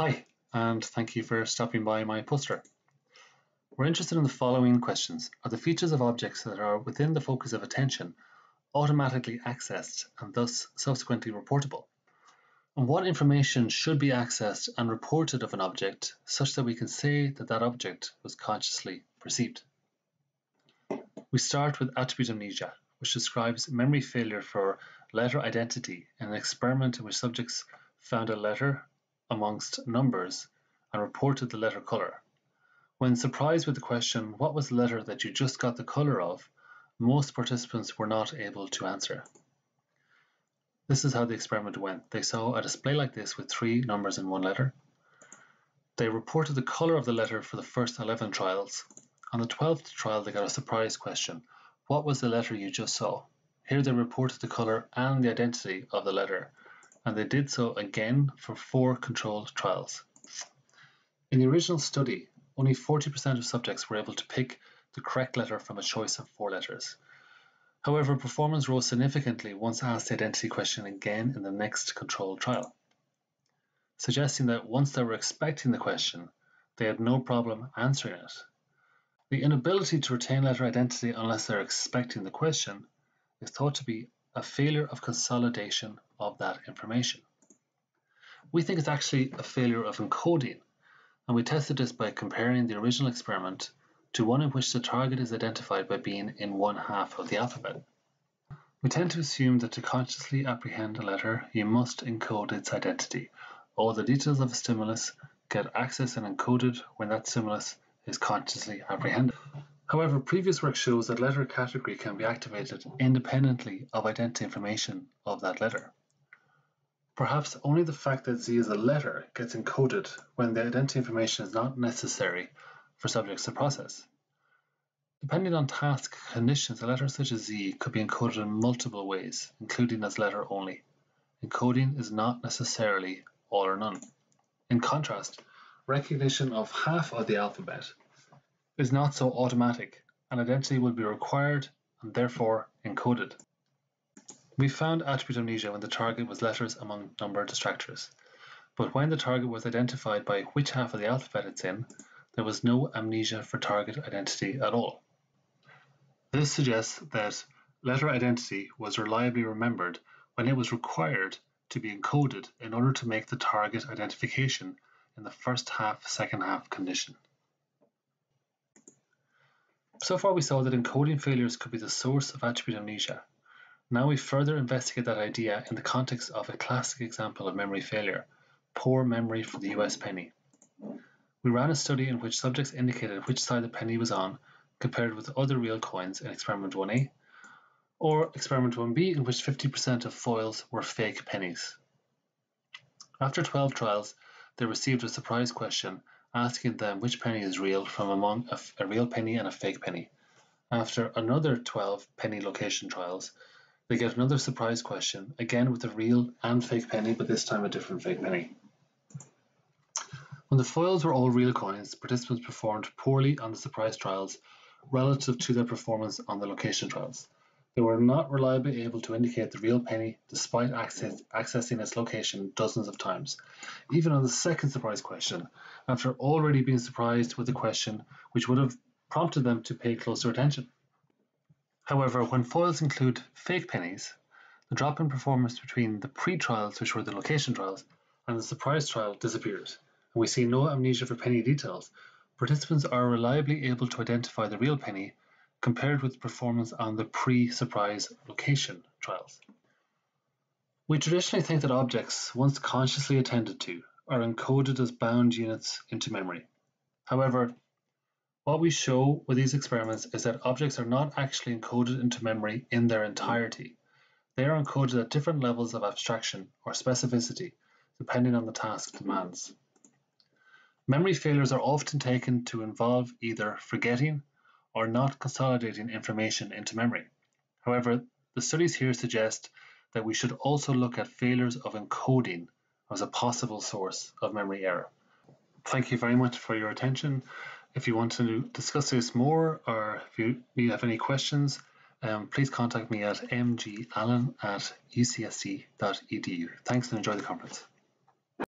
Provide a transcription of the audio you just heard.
Hi, and thank you for stopping by my poster. We're interested in the following questions. Are the features of objects that are within the focus of attention automatically accessed and thus subsequently reportable? And what information should be accessed and reported of an object such that we can say that that object was consciously perceived? We start with attribute amnesia, which describes memory failure for letter identity in an experiment in which subjects found a letter amongst numbers and reported the letter color. When surprised with the question, what was the letter that you just got the color of, most participants were not able to answer. This is how the experiment went. They saw a display like this with 3 numbers and 1 letter. They reported the color of the letter for the first 11 trials. On the 12th trial, they got a surprise question. What was the letter you just saw? Here they reported the color and the identity of the letter, and they did so again for 4 controlled trials. In the original study, only 40% of subjects were able to pick the correct letter from a choice of 4 letters. However, performance rose significantly once asked the identity question again in the next controlled trial, suggesting that once they were expecting the question, they had no problem answering it. The inability to retain letter identity unless they're expecting the question is thought to be a failure of consolidation of that information. We think it's actually a failure of encoding, and we tested this by comparing the original experiment to one in which the target is identified by being in one half of the alphabet. We tend to assume that to consciously apprehend a letter, you must encode its identity. All the details of a stimulus get accessed and encoded when that stimulus is consciously apprehended. However, previous work shows that letter category can be activated independently of identity information of that letter. Perhaps only the fact that Z is a letter gets encoded when the identity information is not necessary for subjects to process. Depending on task conditions, a letter such as Z could be encoded in multiple ways, including as letter only. Encoding is not necessarily all or none. In contrast, recognition of half of the alphabet is not so automatic, and identity would be required and therefore encoded. We found attribute amnesia when the target was letters among number distractors, but when the target was identified by which half of the alphabet it's in, there was no amnesia for target identity at all. This suggests that letter identity was reliably remembered when it was required to be encoded in order to make the target identification in the first half, second half condition. So far we saw that encoding failures could be the source of attribute amnesia. Now we further investigate that idea in the context of a classic example of memory failure, poor memory for the US penny. We ran a study in which subjects indicated which side the penny was on compared with other real coins in experiment 1A, or experiment 1B in which 50% of foils were fake pennies. After 12 trials, they received a surprise question asking them which penny is real from among a real penny and a fake penny. After another 12 penny location trials, they get another surprise question, again with a real and fake penny, but this time a different fake penny. When the foils were all real coins, participants performed poorly on the surprise trials relative to their performance on the location trials. They were not reliably able to indicate the real penny despite accessing its location dozens of times. Even on the second surprise question, after already being surprised with the question which would have prompted them to pay closer attention. However, when foils include fake pennies, the drop in performance between the pre-trials, which were the location trials, and the surprise trial disappears, and we see no amnesia for penny details. Participants are reliably able to identify the real penny compared with performance on the pre-surprise location trials. We traditionally think that objects, once consciously attended to, are encoded as bound units into memory. However, what we show with these experiments is that objects are not actually encoded into memory in their entirety. They are encoded at different levels of abstraction or specificity, depending on the task demands. Memory failures are often taken to involve either forgetting or not consolidating information into memory. However, the studies here suggest that we should also look at failures of encoding as a possible source of memory error. Thank you very much for your attention. If you want to discuss this more, or if you have any questions, please contact me at mgallen@ucsd.edu. Thanks and enjoy the conference.